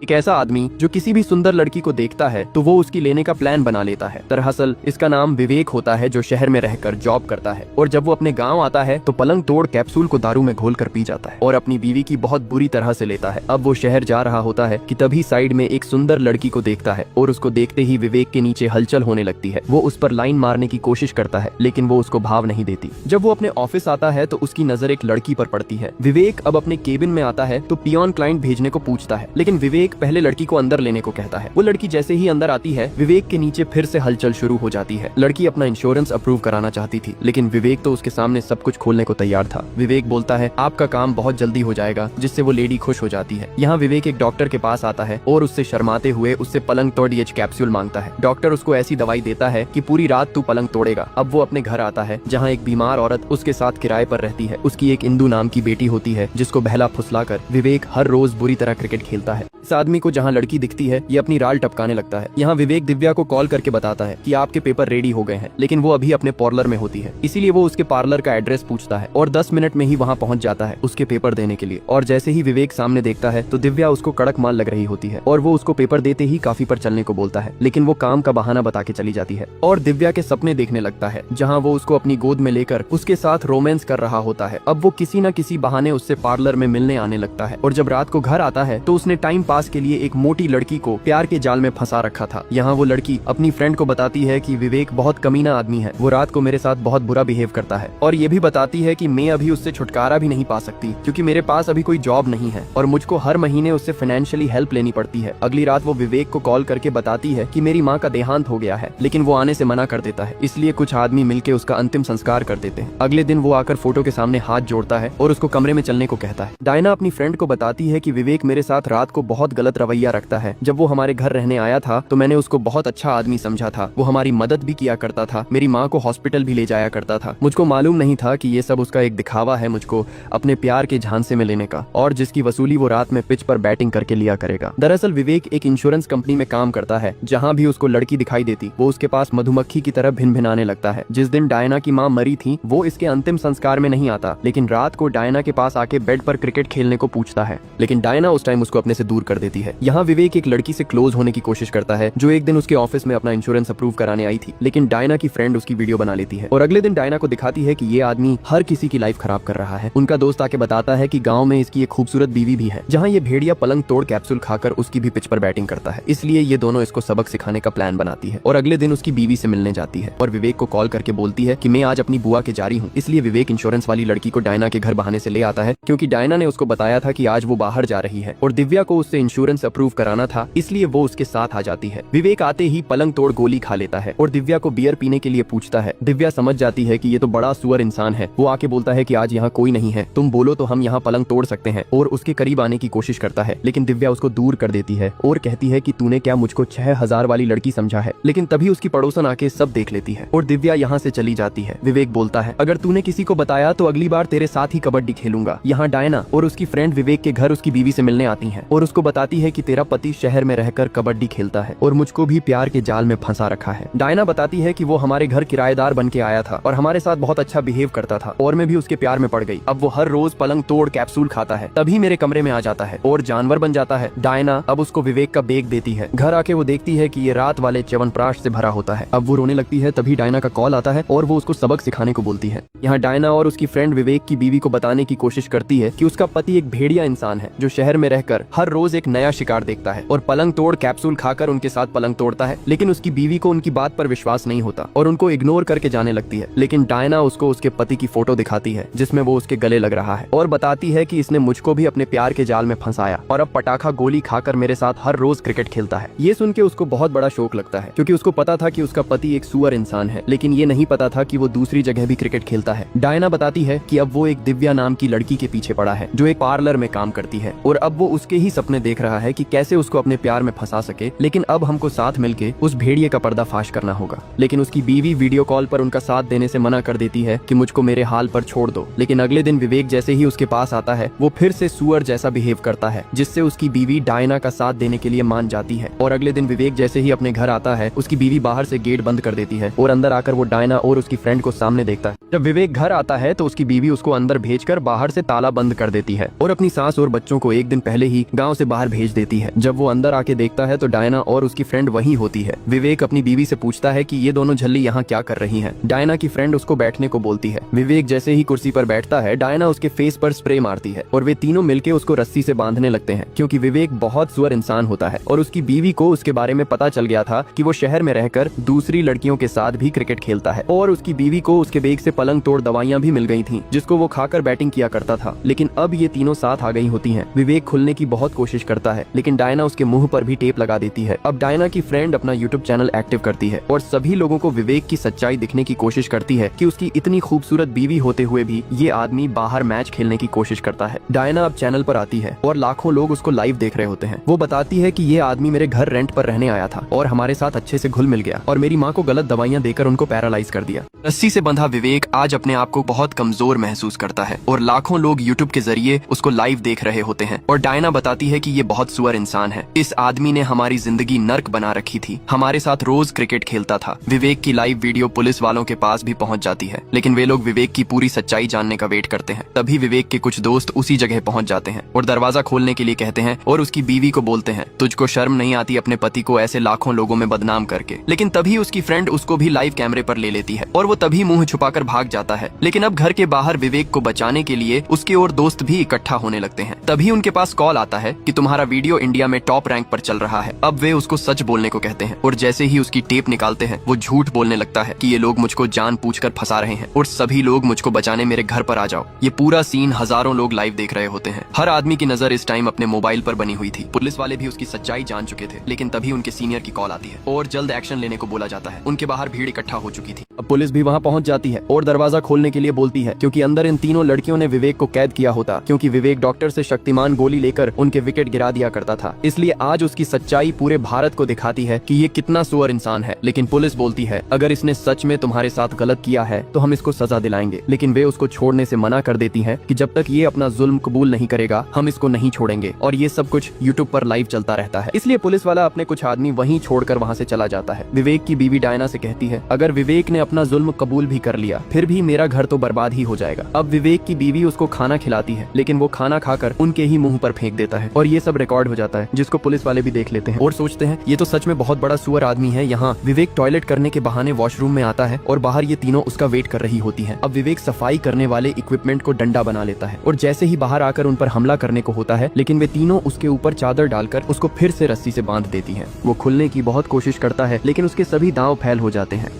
एक ऐसा आदमी जो किसी भी सुंदर लड़की को देखता है तो वो उसकी लेने का प्लान बना लेता है। दरअसल इसका नाम विवेक होता है, जो शहर में रहकर जॉब करता है और जब वो अपने गांव आता है तो पलंग तोड़ कैप्सूल को दारू में घोल कर पी जाता है और अपनी बीवी की बहुत बुरी तरह से लेता है। अब वो शहर जा रहा होता है कि तभी साइड में एक सुंदर लड़की को देखता है और उसको देखते ही विवेक के नीचे हलचल होने लगती है। वो उस पर लाइन मारने की कोशिश करता है लेकिन वो उसको भाव नहीं देती। जब वो अपने ऑफिस आता है तो उसकी नजर एक लड़की पर पड़ती है। विवेक अब अपने केबिन में आता है तो पियोन क्लाइंट भेजने को पूछता है, लेकिन विवेक पहले लड़की को अंदर लेने को कहता है। वो लड़की जैसे ही अंदर आती है विवेक के नीचे फिर से हलचल शुरू हो जाती है। लड़की अपना इंश्योरेंस अप्रूव कराना चाहती थी लेकिन विवेक तो उसके सामने सब कुछ खोलने को तैयार था। विवेक बोलता है आपका काम बहुत जल्दी हो जाएगा, जिससे वो लेडी खुश हो जाती है। यहाँ विवेक एक डॉक्टर के पास आता है और उससे शर्माते हुए उससे पलंग तोड़ कैप्सूल मांगता है। डॉक्टर उसको ऐसी दवाई देता है कि पूरी रात तू पलंग तोड़ेगा। अब वो अपने घर आता है जहाँ एक बीमार औरत उसके साथ किराए पर रहती है। उसकी एक इंदु नाम की बेटी होती है जिसको बहला फुसलाकर विवेक हर रोज बुरी तरह क्रिकेट खेलता है। इस आदमी को जहाँ लड़की दिखती है ये अपनी राल टपकाने लगता है। यहाँ विवेक दिव्या को कॉल करके बताता है कि आपके पेपर रेडी हो गए हैं, लेकिन वो अभी अपने पार्लर में होती है, इसीलिए वो उसके पार्लर का एड्रेस पूछता है और 10 मिनट में ही वहाँ पहुँच जाता है उसके पेपर देने के लिए। और जैसे ही विवेक सामने देखता है तो दिव्या उसको कड़क माल लग रही होती है और वो उसको पेपर देते ही काफी पर चलने को बोलता है, लेकिन वो काम का बहाना बता के चली जाती है और दिव्या के सपने देखने लगता है जहाँ वो उसको अपनी गोद में लेकर उसके साथ रोमांस कर रहा होता है। अब वो किसी न किसी बहाने उससे पार्लर में मिलने आने लगता है और जब रात को घर आता है तो उसने टाइम पास के लिए एक मोटी लड़की को प्यार के जाल में फंसा रखा था। यहाँ वो लड़की अपनी फ्रेंड को बताती है कि विवेक बहुत कमीना आदमी है, वो रात को मेरे साथ बहुत बुरा बिहेव करता है और ये भी बताती है कि मैं अभी उससे छुटकारा भी नहीं पा सकती क्योंकि मेरे पास अभी कोई जॉब नहीं है और मुझको हर महीने उससे फाइनेंशियली हेल्प लेनी पड़ती है। अगली रात वो विवेक को कॉल करके बताती है कि मेरी माँ का देहांत हो गया है, लेकिन वो आने से मना कर देता है, इसलिए कुछ आदमी मिलकर उसका अंतिम संस्कार कर देते हैं। अगले दिन वो आकर फोटो के सामने हाथ जोड़ता है और उसको कमरे में चलने को कहता है। डायना अपनी फ्रेंड को बताती है कि विवेक मेरे साथ रात को बहुत गलत रवैया रखता है। जब वो हमारे घर रहने आया था तो मैंने उसको बहुत अच्छा आदमी समझा था, वो हमारी मदद भी किया करता था, मेरी माँ को हॉस्पिटल भी ले जाया करता था। मुझको मालूम नहीं था कि ये सब उसका एक दिखावा है मुझको अपने प्यार के झांसे में लेने का, और जिसकी वसूली वो रात में पिच पर बैटिंग करके लिया करेगा। दरअसल विवेक एक इंश्योरेंस कंपनी में काम करता है। जहाँ भी उसको लड़की दिखाई देती वो उसके पास मधुमक्खी की तरह भिन भिनाने लगता है। जिस दिन डायना की माँ मरी थी वो इसके अंतिम संस्कार में नहीं आता, लेकिन रात को डायना के पास आके बेड पर क्रिकेट खेलने को पूछता है, लेकिन डायना उस टाइम उसको अपने से दूर कर देती है। यहाँ विवेक एक लड़की से क्लोज होने की कोशिश करता है जो एक दिन उसके ऑफिस में अपना इंश्योरेंस अप्रूव कराने आई थी, लेकिन डायना की फ्रेंड उसकी वीडियो बना लेती है और अगले दिन डायना को दिखाती है कि ये आदमी हर किसी की लाइफ खराब कर रहा है। उनका दोस्त आके बताता है कि गांव में इसकी एक खूबसूरत बीवी भी है, जहां ये भेड़िया पलंग तोड़ कैप्सूल खाकर उसकी भी पिच पर बैटिंग करता है, इसलिए ये दोनों इसको सबक सिखाने का प्लान बनाती है और अगले दिन उसकी बीवी से मिलने जाती है और विवेक को कॉल करके बोलती है कि मैं आज अपनी बुआ के जा रही हूँ। इसलिए विवेक इंश्योरेंस वाली लड़की को डायना के घर बहाने से ले आता है क्योंकि डायना ने उसको बताया था कि आज वो बाहर जा रही है और दिव्या को उससे इंश्योरेंस अप्रूव कराना था, इसलिए वो उसके साथ आ जाती है। विवेक आते ही पलंग तोड़ गोली खा लेता है और दिव्या को बियर पीने के लिए पूछता है। दिव्या समझ जाती है कि ये तो बड़ा सुअर इंसान है। वो आके बोलता है कि आज यहाँ कोई नहीं है, तुम बोलो तो हम यहाँ पलंग तोड़ सकते हैं, और उसके करीब आने की कोशिश करता है, लेकिन दिव्या उसको दूर कर देती है और कहती है कि तूने क्या मुझको 6000 वाली लड़की समझा है। लेकिन तभी उसकी पड़ोसन आके सब देख लेती है और दिव्या यहाँ से चली जाती है। विवेक बोलता है अगर तूने किसी को बताया तो अगली बार तेरे साथ ही कबड्डी खेलूंगा। यहाँ डायना और उसकी फ्रेंड विवेक के घर उसकी बीवी से मिलने आती है और उसको बताती है कि तेरा पति शहर में रहकर कबड्डी खेलता है और मुझको भी प्यार के जाल में फंसा रखा है। डायना बताती है कि वो हमारे घर किराएदार बन के आया था और हमारे साथ बहुत अच्छा बिहेव करता था और मैं भी उसके प्यार में पड़ गई। अब वो हर रोज पलंग तोड़ कैप्सूल खाता है, तभी मेरे कमरे में आ जाता है और जानवर बन जाता है। डायना अब उसको विवेक का बेग देती है। घर आके वो देखती है कि ये रात वाले च्यवनप्राश से भरा होता है। अब वो रोने लगती है, तभी डायना का कॉल आता है और वो उसको सबक सिखाने को बोलती है। यहाँ डायना और उसकी फ्रेंड विवेक की बीवी को बताने की कोशिश करती है कि उसका पति एक भेड़िया इंसान है जो शहर में रहकर हर रोज एक नया शिकार देखता है और पलंग तोड़ कैप्सूल खाकर उनके साथ पलंग तोड़ता है, लेकिन उसकी बीवी को उनकी बात पर विश्वास नहीं होता और उनको इग्नोर करके जाने लगती है। लेकिन डायना उसको उसके पति की फोटो दिखाती है जिसमें वो उसके गले लग रहा है और बताती है कि इसने मुझको भी अपने प्यार के जाल में फंसाया और अब पटाखा गोली खाकर मेरे साथ हर रोज क्रिकेट खेलता है। ये सुन के उसको बहुत बड़ा शौक लगता है क्योंकि उसको पता था कि उसका पति एक सुअर इंसान है, लेकिन ये नहीं पता था कि वो दूसरी जगह भी क्रिकेट खेलता है। डायना बताती है कि अब वो एक दिव्या नाम की लड़की के पीछे पड़ा है जो एक पार्लर में काम करती है और अब वो उसके ही सपने देख रहा है कि कैसे उसको अपने प्यार में फंसा सके, लेकिन अब हमको साथ मिलके उस भेड़िए का पर्दाफाश करना होगा। लेकिन उसकी बीवी वीडियो कॉल पर उनका साथ देने से मना कर देती है कि मुझको मेरे हाल पर छोड़ दो। लेकिन अगले दिन विवेक जैसे ही उसके पास आता है वो फिर से सुअर जैसा बिहेव करता है, जिससे उसकी बीवी डायना का साथ देने के लिए मान जाती है। और अगले दिन विवेक जैसे ही अपने घर आता है उसकी बीवी बाहर से गेट बंद कर देती है और अंदर आकर वो डायना और उसकी फ्रेंड को सामने देखता है। जब विवेक घर आता है तो उसकी बीवी उसको अंदर भेजकर बाहर से ताला बंद कर देती है और अपनी सास और बच्चों को एक दिन पहले ही गाँव से बाहर बाहर भेज देती है। जब वो अंदर आके देखता है तो डायना और उसकी फ्रेंड वही होती है। विवेक अपनी बीवी से पूछता है कि ये दोनों झल्ली यहाँ क्या कर रही हैं। डायना की फ्रेंड उसको बैठने को बोलती है। विवेक जैसे ही कुर्सी पर बैठता है डायना उसके फेस पर स्प्रे मारती है और वे तीनों मिलकर उसको रस्सी से बांधने लगते हैं, क्योंकि विवेक बहुत सुअर इंसान होता है और उसकी बीवी को उसके बारे में पता चल गया था कि वो शहर में रहकर दूसरी लड़कियों के साथ भी क्रिकेट खेलता है और उसकी बीवी को उसके बैग से पलंग तोड़ दवाइयां भी मिल गई थी, जिसको वो खाकर बैटिंग किया करता था। लेकिन अब ये तीनों साथ आ गई होती हैं। विवेक खुलने की बहुत कोशिश करता है, लेकिन डायना उसके मुंह पर भी टेप लगा देती है। अब डायना की फ्रेंड अपना यूट्यूब चैनल एक्टिव करती है और सभी लोगों को विवेक की सच्चाई दिखने की कोशिश करती है कि उसकी इतनी खूबसूरत बीवी होते हुए भी ये आदमी बाहर मैच खेलने की कोशिश करता है। डायना अब चैनल पर आती है और लाखों लोग उसको लाइव देख रहे होते हैं। वो बताती है कि ये आदमी मेरे घर रेंट पर रहने आया था और हमारे साथ अच्छे से घुल मिल गया और मेरी माँ को गलत दवाइयां देकर उनको पैरालाइज कर दिया। रस्सी से बंधा विवेक आज अपने आप को बहुत कमजोर महसूस करता है और लाखों लोग यूट्यूब के जरिए उसको लाइव देख रहे होते हैं। और डायना बताती है कि ये बहुत सुअर इंसान है। इस आदमी ने हमारी जिंदगी नर्क बना रखी थी, हमारे साथ रोज क्रिकेट खेलता था। विवेक की लाइव वीडियो पुलिस वालों के पास भी पहुंच जाती है, लेकिन वे लोग विवेक की पूरी सच्चाई जानने का वेट करते हैं। तभी विवेक के कुछ दोस्त उसी जगह पहुंच जाते हैं और दरवाजा खोलने के लिए कहते हैं और उसकी बीवी को बोलते हैं, तुझको शर्म नहीं आती अपने पति को ऐसे लाखों लोगों में बदनाम करके। लेकिन तभी उसकी फ्रेंड उसको भी लाइव कैमरे पर ले लेती है और वो तभी मुंह छुपाकर भाग जाता है। लेकिन अब घर के बाहर विवेक को बचाने के लिए उसके और दोस्त भी इकट्ठा होने लगते हैं। तभी उनके पास कॉल आता है कि तुम्हारा वीडियो इंडिया में टॉप रैंक पर चल रहा है। अब वे उसको सच बोलने को कहते हैं और जैसे ही उसकी टेप निकालते हैं वो झूठ बोलने लगता है कि ये लोग मुझको जानबूझकर फंसा रहे हैं और सभी लोग मुझको बचाने मेरे घर पर आ जाओ। ये पूरा सीन हजारों लोग लाइव देख रहे होते हैं। हर आदमी की नजर इस टाइम अपने मोबाइल पर बनी हुई थी। पुलिस वाले भी उसकी सच्चाई जान चुके थे, लेकिन तभी उनके सीनियर की कॉल आती है और जल्द एक्शन लेने को बोला जाता है। उनके बाहर भीड़ इकट्ठा हो चुकी थी। अब पुलिस भी वहाँ पहुँच जाती है और दरवाजा खोलने के लिए बोलती है, क्योंकि अंदर इन तीनों लड़कियों ने विवेक को कैद किया होता, क्योंकि विवेक डॉक्टर से शक्तिमान गोली लेकर उनके विकेट गिरा दिया करता था। इसलिए आज उसकी सच्चाई पूरे भारत को दिखाती है कि ये कितना सुअर इंसान है। लेकिन पुलिस बोलती है, अगर इसने सच में तुम्हारे साथ गलत किया है तो हम इसको सजा दिलाएंगे। लेकिन वे उसको छोड़ने से मना कर देती हैं कि जब तक ये अपना जुल्म कबूल नहीं करेगा हम इसको नहीं छोड़ेंगे। और ये सब कुछ यूट्यूब पर लाइव चलता रहता है। इसलिए पुलिस वाला अपने कुछ आदमी वहीं छोड़कर वहाँ से चला जाता है। विवेक की बीवी डायना से कहती है, अगर विवेक ने अपना जुल्म कबूल भी कर लिया फिर भी मेरा घर तो बर्बाद ही हो जाएगा। अब विवेक की बीवी उसको खाना खिलाती है, लेकिन वो खाना खाकर उनके ही मुंह पर फेंक देता है और ये सब रिकॉर्ड हो जाता है, जिसको पुलिस वाले भी देख लेते हैं और सोचते हैं ये तो सच में बहुत बड़ा सुअर आदमी है। यहाँ विवेक टॉयलेट करने के बहाने वॉशरूम में आता है और बाहर ये तीनों उसका वेट कर रही होती हैं। अब विवेक सफाई करने वाले इक्विपमेंट को डंडा बना लेता है और जैसे ही बाहर आकर उन पर हमला करने को होता है, लेकिन वे तीनों उसके ऊपर चादर डालकर उसको फिर से रस्सी से बांध देती हैं। वो खुलने की बहुत कोशिश करता है, लेकिन उसके सभी दांव फैल हो जाते हैं।